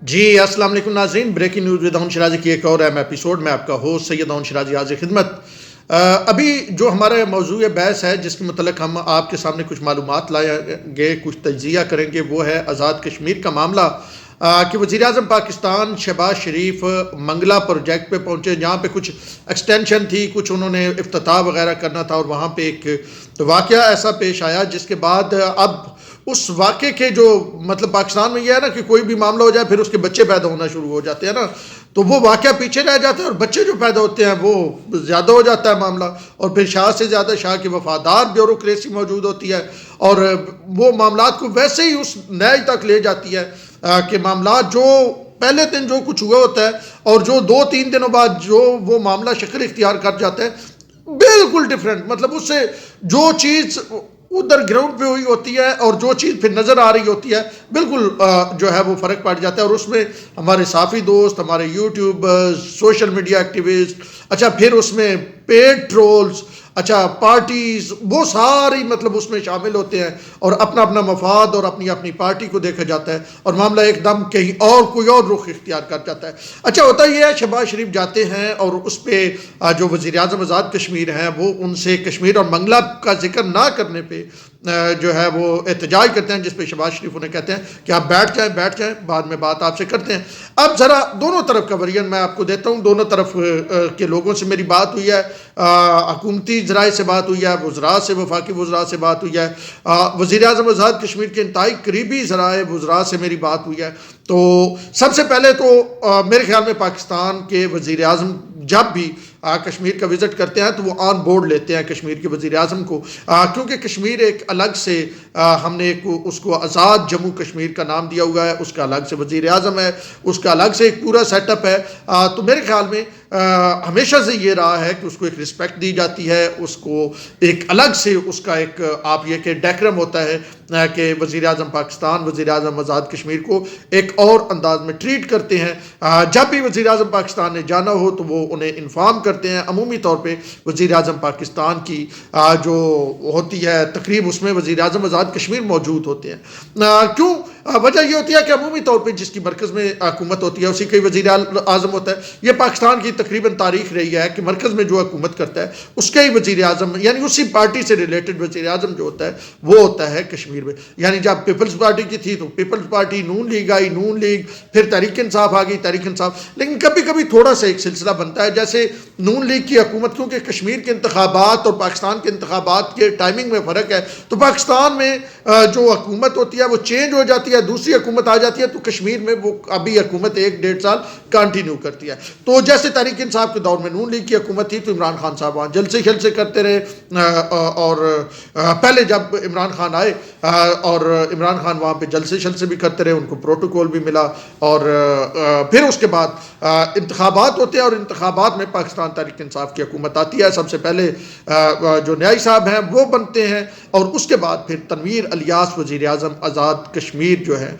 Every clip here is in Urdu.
جی السلام علیکم ناظرین، بریکنگ نیوز ود اون شرازی کی ایک اور اہم ایپیسوڈ میں آپ کا ہوسٹ سید اون شرازی حاضر خدمت۔ ابھی جو ہمارا موضوع بحث ہے جس کے متعلق ہم آپ کے سامنے کچھ معلومات لائیں گے، کچھ تجزیہ کریں گے، وہ ہے آزاد کشمیر کا معاملہ کہ وزیر اعظم پاکستان شہباز شریف منگلا پروجیکٹ پہ پہنچے، جہاں پہ کچھ ایکسٹینشن تھی، کچھ انہوں نے افتتاح وغیرہ کرنا تھا، اور وہاں پہ ایک واقعہ ایسا پیش آیا جس کے بعد اب اس واقعے کے جو مطلب پاکستان میں یہ ہے نا کہ کوئی بھی معاملہ ہو جائے پھر اس کے بچے پیدا ہونا شروع ہو جاتے ہیں نا، تو وہ واقعہ پیچھے رہ جاتا ہے اور بچے جو پیدا ہوتے ہیں وہ زیادہ ہو جاتا ہے معاملہ، اور پھر شاہ سے زیادہ شاہ کی وفادار بیوروکریسی موجود ہوتی ہے، اور وہ معاملات کو ویسے ہی اس نئے تک لے جاتی ہے کہ معاملات جو پہلے دن جو کچھ ہوا ہوتا ہے اور جو 2-3 دنوں بعد جو وہ معاملہ شکل اختیار کر جاتا ہے بالکل ڈفرینٹ، مطلب اس سے جو چیز ادھر گراؤنڈ پہ ہوئی ہوتی ہے اور جو چیز پھر نظر آ رہی ہوتی ہے بالکل جو ہے وہ فرق پڑ جاتا ہے، اور اس میں ہمارے صحافی دوست، ہمارے یوٹیوبرز، سوشل میڈیا ایکٹیوسٹ، اچھا پھر اس میں پیڈ ٹرولز، اچھا پارٹیز، وہ ساری مطلب اس میں شامل ہوتے ہیں، اور اپنا اپنا مفاد اور اپنی اپنی پارٹی کو دیکھا جاتا ہے، اور معاملہ ایک دم کہیں اور کوئی اور رخ اختیار کر جاتا ہے۔ اچھا ہوتا یہ ہے شہباز شریف جاتے ہیں اور اس پہ جو وزیر اعظم آزاد کشمیر ہیں وہ ان سے کشمیر اور منگلا کا ذکر نہ کرنے پہ جو ہے وہ احتجاج کرتے ہیں، جس پہ شہباز شریف انہیں کہتے ہیں کہ آپ بیٹھ جائیں، بعد میں بات آپ سے کرتے ہیں۔ اب ذرا دونوں طرف کا ورژن میں آپ کو دیتا ہوں، دونوں طرف کے لوگوں سے میری بات ہوئی ہے، حکومتی ذرائع سے بات ہوئی ہے، وزراء سے، وفاقی وزراء سے بات ہوئی ہے، وزیر اعظم آزاد کشمیر کے انتہائی قریبی ذرائع وزراء سے میری بات ہوئی ہے۔ تو سب سے پہلے تو میرے خیال میں پاکستان کے وزیر اعظم جب بھی کشمیر کا وزٹ کرتے ہیں تو وہ آن بورڈ لیتے ہیں کشمیر کے وزیر اعظم کو، کیونکہ کشمیر ایک الگ سے ہم نے اس کو آزاد جموں کشمیر کا نام دیا ہوا ہے، اس کا الگ سے وزیر اعظم ہے، اس کا الگ سے ایک پورا سیٹ اپ ہے، تو میرے خیال میں ہمیشہ سے یہ رہا ہے کہ اس کو ایک رسپیکٹ دی جاتی ہے، اس کو ایک الگ سے اس کا ایک آپ یہ کہ ڈیکرم ہوتا ہے کہ وزیر اعظم پاکستان، وزیر اعظم آزاد کشمیر کو ایک اور انداز میں ٹریٹ کرتے ہیں۔ جب بھی وزیر اعظم پاکستان نے جانا ہو تو وہ انہیں انفارم کرتے ہیں، عمومی طور پہ وزیر اعظم پاکستان کی جو ہوتی ہے تقریب اس میں وزیر اعظم آزاد کشمیر موجود ہوتے ہیں۔ کیوں؟ وجہ یہ ہوتی ہے کہ عمومی طور پہ جس کی مرکز میں حکومت ہوتی ہے اسی کا وزیر اعظم ہوتا ہے۔ یہ پاکستان کی تقریباً تاریخ رہی ہے کہ مرکز میں جو حکومت کرتا ہے اس کا ہی وزیر اعظم، یعنی اسی پارٹی سے ریلیٹڈ وزیر اعظم جو ہوتا ہے وہ ہوتا ہے کشمیر میں۔ یعنی جب پیپلز پارٹی کی تھی تو پیپلز پارٹی، نون لیگ آئی، نون لیگ، پھر تحریک انصاف آ گئی، تحریک انصاف، لیکن کبھی کبھی تھوڑا سا ایک سلسلہ بنتا ہے، جیسے نون لیگ کی حکومت، کیونکہ کشمیر کے انتخابات اور پاکستان کے انتخابات کے ٹائمنگ میں فرق ہے، تو پاکستان میں جو حکومت ہوتی ہے وہ چینج ہو جاتی ہے، دوسری حکومت آ جاتی ہے، تو کشمیر میں وہ ابھی حکومت 1-1.5 سال کنٹینیو کرتی ہے۔ تو جیسے تحریک انصاف کے دور میں نون لیگ کی حکومت تھی تو عمران خان صاحب وہاں جلسے کرتے رہے، اور پہلے جب عمران خان آئے اور عمران خان وہاں پہ جلسے بھی کرتے رہے، ان کو پروٹوکول بھی ملا، اور پھر اس کے بعد انتخابات ہوتے ہیں، اور انتخابات میں پاکستان تحریک انصاف کی حکومت آتی ہے، سب سے پہلے جو نیائی صاحب ہیں وہ بنتے ہیں، اور اس کے بعد پھر تنویر الیاس وزیر اعظم آزاد کشمیر جو ہے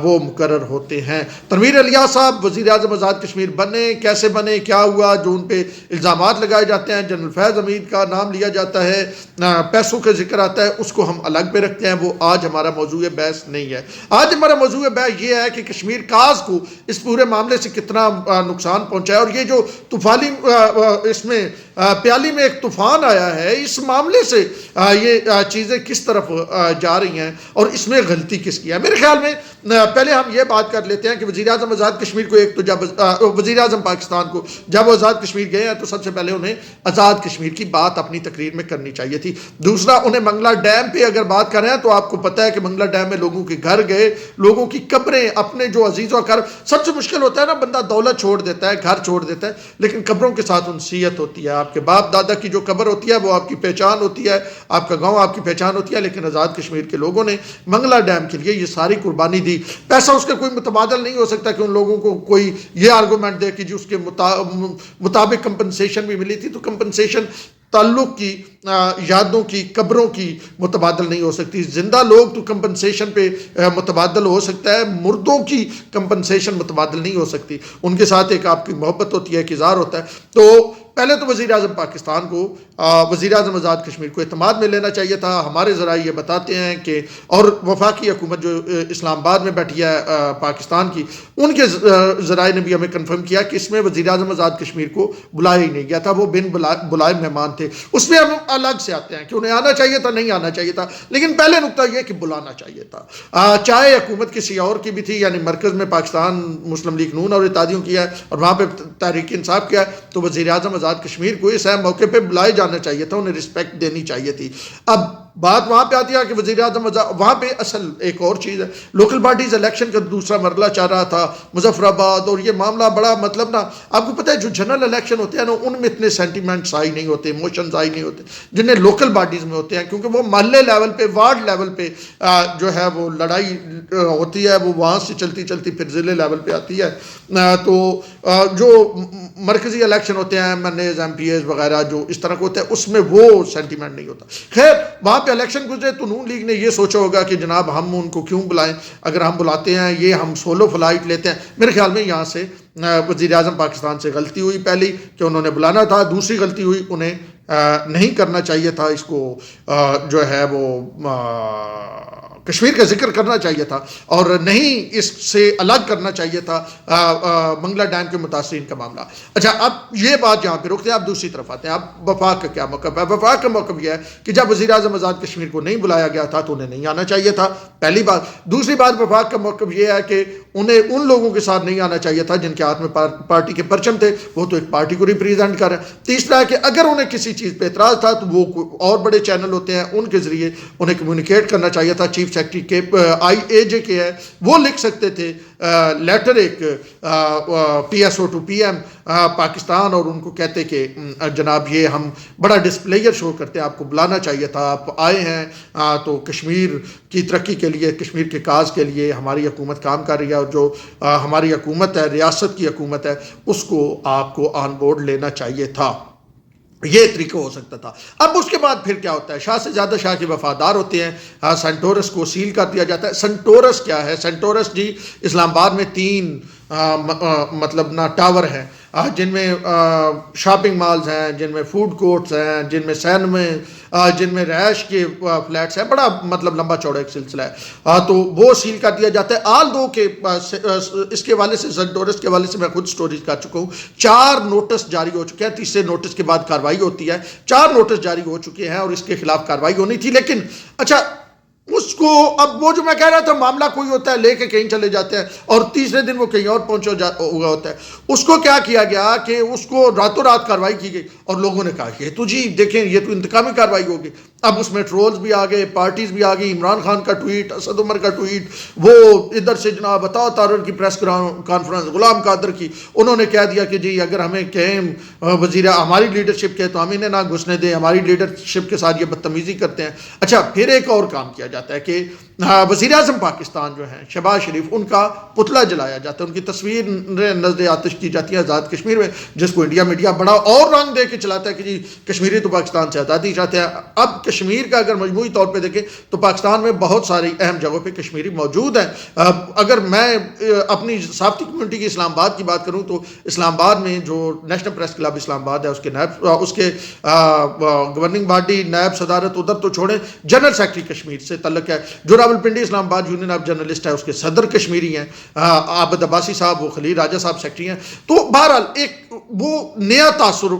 وہ مقرر ہوتے ہیں۔ تنویر الیاس صاحب وزیر اعظم آزاد کشمیر بنے، کیسے بنے، کیا ہوا، جو ان پہ الزامات لگائے جاتے ہیں، جنرل فیض حمید کا نام لیا جاتا ہے، پیسوں کا ذکر آتا ہے، اس کو ہم الگ پہ رکھتے ہیں، وہ آج ہمارا موضوع بحث نہیں ہے۔ آج ہمارا موضوع بحث یہ ہے کہ کشمیر کاز کو اس پورے معاملے سے کتنا نقصان پہنچا ہے، اور یہ جو طوفانی اس میں پیالی میں ایک طوفان آیا ہے، اس معاملے سے یہ چیزیں کس طرف جا رہی ہیں اور اس میں غلطی کس کی ہے۔ میرے خیال میں پہلے ہم یہ بات کر لیتے ہیں کہ وزیر اعظم آزاد کشمیر کو ایک تو جب وزیر اعظم پاکستان کو جب وہ آزاد کشمیر گئے ہیں تو سب سے پہلے انہیں آزاد کشمیر کی بات اپنی تقریر میں کرنی چاہیے تھی۔ دوسرا، انہیں منگلا ڈیم پہ اگر بات کر رہے ہیں تو آپ کو پتہ ہے کہ منگلا ڈیم میں لوگوں کے گھر گئے، لوگوں کی قبریں، اپنے جو عزیز و اقارب، سب سے مشکل ہوتا ہے نا، بندہ دولت چھوڑ دیتا ہے، گھر چھوڑ دیتا ہے، لیکن قبروں کے ساتھ انسیت ہوتی ہے۔ آپ کے باپ دادا کی جو قبر ہوتی ہے وہ آپ کی پہچان ہوتی ہے، آپ کا گاؤں آپ کی پہچان ہوتی ہے، لیکن آزاد کشمیر کے لوگوں نے منگلا ڈیم کے لیے یہ ساری قربانی دی۔ پیسہ اس کا کوئی متبادل نہیں ہو سکتا کہ ان لوگوں کو کوئی یہ آرگومنٹ دے کہ جی اس کے مطابق کمپنسیشن بھی ملی تھی، تو کمپنسیشن تعلق کی، یادوں کی، قبروں کی متبادل نہیں ہو سکتی۔ زندہ لوگ تو کمپنسیشن پہ متبادل ہو سکتا ہے، مردوں کی کمپنسیشن متبادل نہیں ہو سکتی، ان کے ساتھ ایک آپ کی محبت ہوتی ہے، ایک اظہار ہوتا ہے۔ تو پہلے تو وزیر اعظم پاکستان کو وزیر اعظم آزاد کشمیر کو اعتماد میں لینا چاہیے تھا. ہمارے ذرائع یہ بتاتے ہیں کہ اور وفاقی حکومت جو اسلام آباد میں بیٹھی ہے پاکستان کی, ان کے ذرائع نے بھی ہمیں کنفرم کیا کہ اس میں وزیر اعظم آزاد کشمیر کو بلایا ہی نہیں گیا تھا, وہ بن بلائے مہمان تھے. اس میں ہم الگ سے آتے ہیں کہ انہیں آنا چاہیے تھا, نہیں آنا چاہیے تھا, لیکن پہلے نقطہ یہ کہ بلانا چاہیے تھا. چاہے حکومت کسی اور کی بھی تھی, یعنی مرکز میں پاکستان مسلم لیگ نون اور اتحادیوں کی ہے اور وہاں پہ تحریک انصاف کیا ہے, تو وزیر اعظم آزاد کشمیر کو اس اہم موقع پہ بلائے جانا چاہیے تھا, انہیں رسپیکٹ دینی چاہیے تھی. اب بات وہاں پہ آتی ہے کہ وزیر اعظم وہاں پہ اصل ایک اور چیز ہے, لوکل باڈیز الیکشن کا دوسرا مرحلہ چل رہا تھا مظفر آباد, اور یہ معاملہ بڑا مطلب نا, آپ کو پتہ ہے جو جنرل الیکشن ہوتے ہیں نا ان میں اتنے سینٹیمنٹس آئی نہیں ہوتے, ایموشنز آئی نہیں ہوتے جنہیں لوکل باڈیز میں ہوتے ہیں, کیونکہ وہ محلے لیول پہ وارڈ لیول پہ جو ہے وہ لڑائی ہوتی ہے, وہ وہاں سے چلتی چلتی پھر ضلع لیول پہ آتی ہے. تو جو مرکزی الیکشن ہوتے ہیں M N As M P As وغیرہ جو اس طرح کے ہوتے ہیں اس میں وہ سینٹیمنٹ نہیں ہوتا. خیر وہاں پہ الیکشن گزرے تو نون لیگ نے یہ سوچا ہوگا کہ جناب ہم ان کو کیوں بلائیں, اگر ہم بلاتے ہیں یہ ہم سولو فلائٹ لیتے ہیں. میرے خیال میں یہاں سے وزیر اعظم پاکستان سے غلطی ہوئی پہلی کہ انہوں نے بلانا تھا, دوسری غلطی ہوئی انہیں نہیں کرنا چاہیے تھا اس کو جو ہے وہ کشمیر کا ذکر کرنا چاہیے تھا, اور نہیں اس سے الگ کرنا چاہیے تھا منگلا ڈیم کے متاثرین کا معاملہ. اچھا اب یہ بات یہاں پہ رکتے ہیں, اب دوسری طرف آتے ہیں. اب وفاق کا کیا موقف ہے؟ وفاق کا موقف یہ ہے کہ جب وزیر اعظم آزاد کشمیر کو نہیں بلایا گیا تھا تو انہیں نہیں آنا چاہیے تھا, پہلی بات. دوسری بات وفاق کا موقف یہ ہے کہ انہیں ان لوگوں کے ساتھ نہیں آنا چاہیے تھا جن کے ہاتھ میں پارٹی کے پرچم تھے, وہ تو ایک پارٹی کو ریپریزنٹ کر رہے ہیں. تیسرا ہے کہ اگر انہیں کسی چیز پہ اعتراض تھا تو وہ اور بڑے چینل ہوتے ہیں ان کے ذریعے انہیں کمیونیکیٹ کرنا چاہیے تھا. چیف سیکرٹری کے آئی اے جے کے ہے وہ لکھ سکتے تھے لیٹر ایک P S O to P M Pakistan, اور ان کو کہتے کہ جناب یہ ہم بڑا ڈسپلیئر شو کرتے ہیں, آپ کو بلانا چاہیے تھا, آپ آئے ہیں تو کشمیر کی ترقی کے لیے, کشمیر کے کاز کے لیے ہماری حکومت کام کر رہی ہے, اور جو ہماری حکومت ہے ریاست کی حکومت ہے اس کو آپ کو آن بورڈ لینا چاہیے تھا. یہ طریقہ ہو سکتا تھا. اب اس کے بعد پھر کیا ہوتا ہے, شاہ سے زیادہ شاہ کے وفادار ہوتے ہیں, سنٹورس کو سیل کر دیا جاتا ہے. سنٹورس کیا ہے؟ سنٹورس جی اسلام آباد میں 3 مطلب نا ٹاور ہیں جن میں شاپنگ مالز ہیں, جن میں فوڈ کورٹس ہیں, جن میں سینما, جن میں رہائش کے فلیٹس ہیں, بڑا مطلب لمبا چوڑا ایک سلسلہ ہے. تو وہ سیل کر دیا جاتا ہے. آل دو کے اس کے حوالے سے سنٹورس کے حوالے سے میں خود سٹوریز کر چکا ہوں. 4 نوٹس جاری ہو چکے ہیں, تیسرے نوٹس کے بعد کارروائی ہوتی ہے. 4 نوٹس جاری ہو چکے ہیں اور اس کے خلاف کارروائی ہونی تھی, لیکن اچھا اس کو اب وہ جو میں کہہ رہا تھا معاملہ کوئی ہوتا ہے لے کے کہیں چلے جاتے ہیں اور تیسرے دن وہ کہیں اور پہنچا ہوا ہوتا ہے. اس کو کیا کیا گیا کہ اس کو راتوں رات کارروائی کی گئی اور لوگوں نے کہا کہ تو جی دیکھیں یہ تو انتقامی کارروائی ہوگی. اب اس میں ٹرولز بھی آ گئے, پارٹیز بھی آ گئی, عمران خان کا ٹویٹ, اسد عمر کا ٹویٹ, وہ ادھر سے جناب عطا طاہر کی پریس کانفرنس, غلام قادر کی, انہوں نے کہہ دیا کہ جی اگر ہمیں کہیں وزیر ہماری لیڈرشپ کے تو ہم انہیں نہ گھسنے دیں, ہماری لیڈرشپ کے ساتھ یہ بدتمیزی کرتے ہیں. اچھا پھر ایک اور کام کیا جاتا ہے کہ وزیر اعظم پاکستان جو ہیں شہباز شریف, ان کا پتلا جلایا جاتا ہے, ان کی تصویر نظر آتش کی جاتی ہے آزاد کشمیر میں, جس کو انڈیا میڈیا بڑا اور رنگ دے کے چلاتا ہے کہ جی کشمیری تو پاکستان سے آزادی چاہتے ہیں. اب کشمیر کا اگر مجموعی طور پہ دیکھیں تو پاکستان میں بہت ساری اہم جگہوں پہ کشمیری موجود ہیں. اگر میں اپنی ثقافتی کمیونٹی کی اسلام آباد کی بات کروں تو اسلام آباد میں جو نیشنل پریس کلب اسلام آباد ہے اس کے نائب, اس کے گورننگ باڈی نائب صدارت ادھر تو چھوڑیں, جنرل سیکرٹری کشمیر سے تعلق ہے. جو راولپنڈی اسلام آباد یونین آف جرنلسٹ ہے اس کے صدر کشمیری ہیں, عابد عباسی صاحب, وہ خلیل راجہ صاحب سیکرٹری ہیں. تو بہرحال ایک وہ نیا تاثر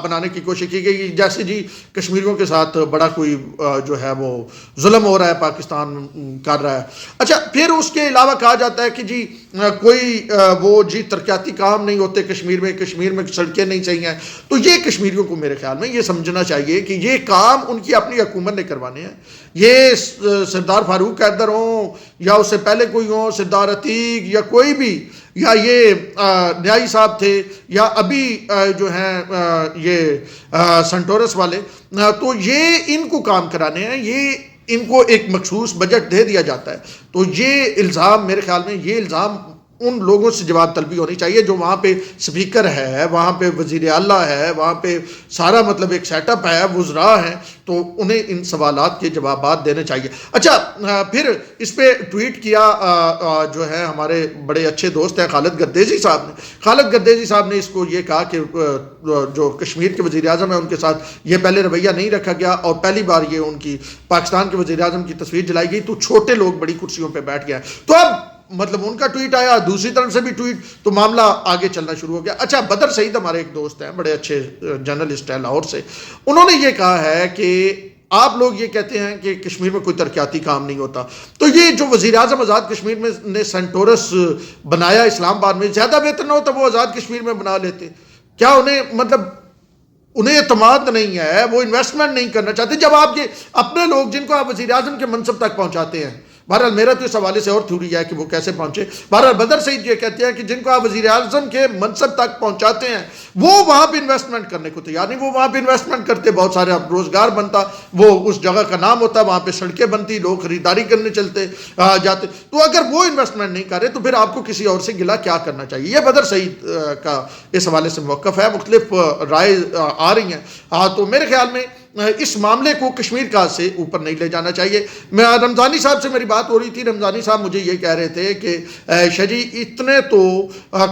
بنانے کی کوشش کی گئی جیسے جی کشمیریوں کے ساتھ بڑا کوئی جو ہے وہ ظلم ہو رہا ہے, پاکستان کر رہا ہے. اچھا پھر اس کے علاوہ کہا جاتا ہے کہ جی کوئی وہ جی ترقیاتی کام نہیں ہوتے کشمیر میں سڑکیں نہیں صحیح ہیں. تو یہ کشمیریوں کو میرے خیال میں یہ سمجھنا چاہیے کہ یہ کام ان کی اپنی حکومت نے کروانے ہیں. یہ سردار فاروق قیدر ہوں یا اس سے پہلے کوئی ہوں, سردار عتیق یا کوئی بھی, یا یہ نیائی صاحب تھے, یا ابھی جو ہیں یہ سنٹورس والے, تو یہ ان کو کام کرانے ہیں, یہ ان کو ایک مخصوص بجٹ دے دیا جاتا ہے. تو یہ الزام میرے خیال میں یہ الزام ان لوگوں سے جواب طلبی ہونی چاہیے جو وہاں پہ سپیکر ہے، وہاں پہ وزیر اعلیٰ ہے، وہاں پہ سارا مطلب ایک سیٹ اپ ہے، وزراء ہیں، تو انہیں ان سوالات کے جوابات دینے چاہیے۔ اچھا، پھر اس پہ ٹویٹ کیا جو ہے ہمارے بڑے اچھے دوست ہیں خالد گردیزی صاحب نے۔ خالد گردیزی صاحب نے اس کو یہ کہا کہ جو کشمیر کے وزیر اعظم ہیں ان کے ساتھ یہ پہلے رویہ نہیں رکھا گیا، اور پہلی بار یہ ان کی پاکستان کے وزیر اعظم کی تصویر جلائی گئی تو چھوٹے لوگ بڑی کرسیوں پہ بیٹھ گئے۔ تو اب مطلب ان کا ٹویٹ آیا، دوسری طرف سے بھی ٹویٹ، تو معاملہ آگے چلنا شروع ہو گیا۔ اچھا، بدر سعید ہمارے ایک دوست ہیں، بڑے اچھے جرنلسٹ ہیں لاہور سے، انہوں نے یہ کہا ہے کہ آپ لوگ یہ کہتے ہیں کہ کشمیر میں کوئی ترقیاتی کام نہیں ہوتا، تو یہ جو وزیر اعظم آزاد کشمیر میں نے سینٹورس بنایا اسلام آباد میں، زیادہ بہتر نہ ہوتا وہ آزاد کشمیر میں بنا لیتے؟ کیا انہیں اعتماد نہیں ہے، وہ انویسٹمنٹ نہیں کرنا چاہتے؟ جب آپ یہ اپنے لوگ جن کو آپ وزیر اعظم کے منصب تک پہنچاتے ہیں، بہرحال میرا تو اس حوالے سے اور تھیوری ہے کہ وہ کیسے پہنچے، بہرحال بدر سعید یہ کہتے ہیں کہ جن کو آپ وزیر اعظم کے منصب تک پہنچاتے ہیں وہ وہاں پہ انویسٹمنٹ کرنے کو تیار نہیں، وہ وہاں پہ انویسٹمنٹ کرتے، بہت سارے روزگار بنتا، وہ اس جگہ کا نام ہوتا، وہاں پہ سڑکیں بنتی، لوگ خریداری کرنے چلتے جاتے۔ تو اگر وہ انویسٹمنٹ نہیں کرے تو پھر آپ کو کسی اور سے گلہ کیا کرنا چاہیے؟ یہ بدر سعید کا اس حوالے سے موقف ہے، مختلف رائے آ رہی ہیں، تو میرے خیال میں اس معاملے کو کشمیر کا سے اوپر نہیں لے جانا چاہیے۔ میں رمضانی صاحب سے میری بات ہو رہی تھی، رمضانی صاحب مجھے یہ کہہ رہے تھے کہ شاہ جی اتنے تو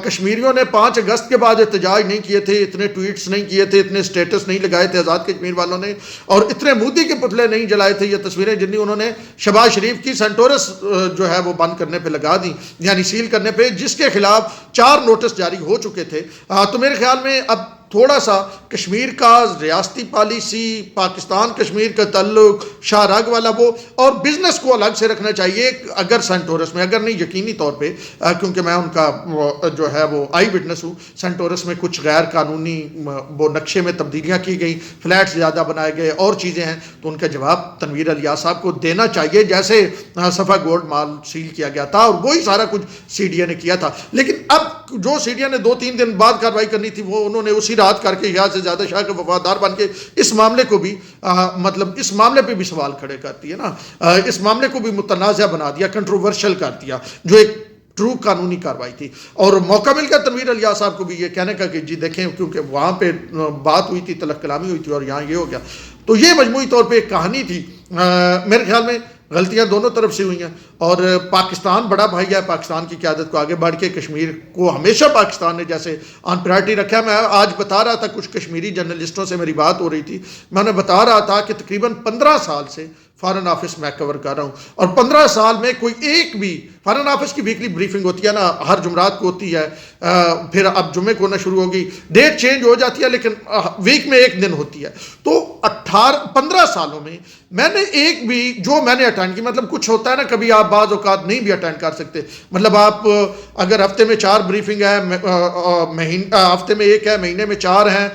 کشمیریوں نے 5 اگست کے بعد احتجاج نہیں کیے تھے، اتنے ٹویٹس نہیں کیے تھے، اتنے سٹیٹس نہیں لگائے تھے آزاد کشمیر والوں نے، اور اتنے مودی کے پتلے نہیں جلائے تھے، یہ تصویریں جنہیں انہوں نے شہباز شریف کی سینٹورس جو ہے وہ بند کرنے پہ لگا دی، یعنی سیل کرنے پہ، جس کے خلاف 4 نوٹس جاری ہو چکے تھے۔ تو میرے خیال میں اب تھوڑا سا کشمیر کا ریاستی پالیسی، پاکستان کشمیر کا تعلق، شاہ راگ والا وہ، اور بزنس کو الگ سے رکھنا چاہیے اگر سینٹورس میں، اگر نہیں یقینی طور پہ، کیونکہ میں ان کا جو ہے وہ آئی وٹنس ہوں، سینٹورس میں کچھ غیر قانونی وہ نقشے میں تبدیلیاں کی گئی، فلیٹس زیادہ بنائے گئے اور چیزیں ہیں، تو ان کا جواب تنویر الیاس صاحب کو دینا چاہیے، جیسے صفا گولڈ مال سیل کیا گیا تھا اور وہی سارا کچھ سی ڈی اے نے کیا تھا۔ لیکن اب جو سی ڈی اے نے 2-3 دن بعد کارروائی کرنی تھی، وہ انہوں نے اسی رات کر کے یا سے زیادہ شاہ کے وفادار بن کے اس معاملے کو بھی مطلب اس معاملے پہ بھی سوال کھڑے کرتی ہے نا، اس معاملے کو بھی متنازع بنا دیا، کنٹروورشل کر دیا، جو ایک ٹرو قانونی کارروائی تھی۔ اور موقع مل گیا تنویر الیاس صاحب کو بھی یہ کہنے کا کہ جی دیکھیں، کیونکہ وہاں پہ بات ہوئی تھی، تلق کلامی ہوئی تھی، اور یہاں یہ ہو گیا۔ تو یہ مجموعی طور پہ ایک کہانی تھی، میرے خیال میں غلطیاں دونوں طرف سے ہوئی ہیں، اور پاکستان بڑا بھائی ہے، پاکستان کی قیادت کو آگے بڑھ کے کشمیر کو ہمیشہ پاکستان نے جیسے آن پرائرٹی رکھا ہے۔ میں آج بتا رہا تھا، کچھ کشمیری جرنلسٹوں سے میری بات ہو رہی تھی، میں انہیں بتا رہا تھا کہ تقریباً 15 سال سے فارن آفس میں کور کر رہا ہوں، اور 15 سال میں کوئی ایک بھی فارن آفس کی ویکلی بریفنگ ہوتی ہے نا، ہر جمعرات کو ہوتی ہے، پھر اب جمعے کو ہونا شروع ہوگی، ڈیٹ چینج ہو جاتی ہے لیکن ویک میں ایک دن ہوتی ہے۔ تو 15 سالوں میں میں نے ایک بھی جو میں نے اٹینڈ کی، مطلب کچھ ہوتا ہے نا کبھی آپ بعض اوقات نہیں بھی اٹینڈ کر سکتے، مطلب آپ اگر ہفتے میں 4 بریفنگ ہے، ہفتے میں 1 ہے، مہینے میں 4 ہیں،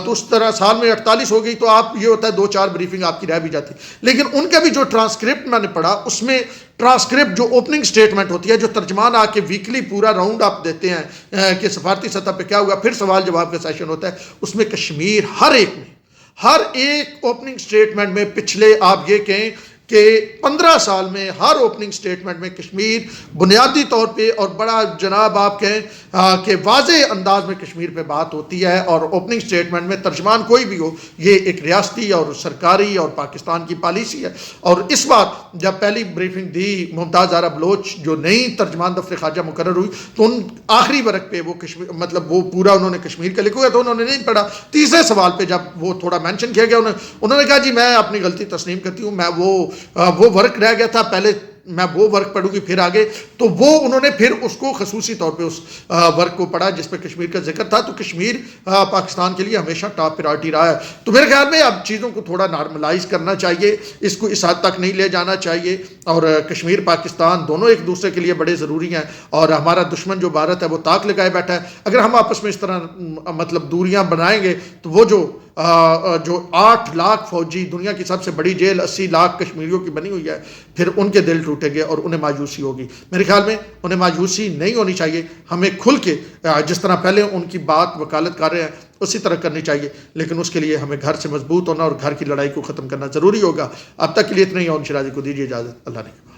تو اس طرح سال میں 48 ہو گئی، تو آپ یہ ہوتا ہے 2-4 بریفنگ آپ کی رہ بھی جاتی۔ لیکن ان کا بھی جو ٹرانسکرپٹ میں نے پڑھا، اس میں ٹرانسکرپٹ جو اوپننگ سٹیٹمنٹ ہوتی ہے، جو ترجمان آ کے ویکلی پورا راؤنڈ اپ دیتے ہیں کہ سفارتی سطح پہ کیا ہوا، پھر سوال جواب کا سیشن ہوتا ہے، اس میں کشمیر ہر ایک اوپننگ سٹیٹمنٹ میں پچھلے آپ یہ کہیں کہ 15 سال میں ہر اوپننگ سٹیٹمنٹ میں کشمیر بنیادی طور پہ، اور بڑا جناب آپ کہیں کہ واضح انداز میں کشمیر پہ بات ہوتی ہے، اور اوپننگ سٹیٹمنٹ میں ترجمان کوئی بھی ہو، یہ ایک ریاستی اور سرکاری اور پاکستان کی پالیسی ہے۔ اور اس بار جب پہلی بریفنگ دی ممتاز زہرا بلوچ جو نئی ترجمان دفتر خارجہ مقرر ہوئی، تو ان آخری ورق پہ وہ کشمیر مطلب وہ پورا انہوں نے کشمیر کا لکھا ہوا، تو انہوں نے نہیں پڑھا۔ تیسرے سوال پہ جب وہ تھوڑا مینشن کیا گیا، انہوں نے کہا جی میں اپنی غلطی تسلیم کرتی ہوں، میں وہ ورک رہ گیا تھا، پہلے میں وہ ورک پڑھوں گی پھر آگے، تو وہ انہوں نے پھر اس کو خصوصی طور پہ اس ورک کو پڑھا جس پہ کشمیر کا ذکر تھا۔ تو کشمیر پاکستان کے لیے ہمیشہ ٹاپ پرائرٹی رہا ہے۔ تو میرے خیال میں اب چیزوں کو تھوڑا نارملائز کرنا چاہیے، اس کو اس حد تک نہیں لے جانا چاہیے، اور کشمیر پاکستان دونوں ایک دوسرے کے لیے بڑے ضروری ہیں، اور ہمارا دشمن جو بھارت ہے وہ طاق لگائے بیٹھا ہے۔ اگر ہم آپس میں اس طرح مطلب دوریاں بنائیں گے تو وہ جو 8 لاکھ فوجی، دنیا کی سب سے بڑی جیل 80 لاکھ کشمیریوں کی بنی ہوئی ہے، پھر ان کے دل ٹوٹیں گے اور انہیں مایوسی ہوگی۔ میرے خیال میں انہیں مایوسی نہیں ہونی چاہیے، ہمیں کھل کے جس طرح پہلے ان کی بات وکالت کر رہے ہیں اسی طرح کرنی چاہیے، لیکن اس کے لیے ہمیں گھر سے مضبوط ہونا اور گھر کی لڑائی کو ختم کرنا ضروری ہوگا۔ اب تک کے لیے اتنا ہی، اور شیرازی کو دیجیے اجازت، اللہ نے۔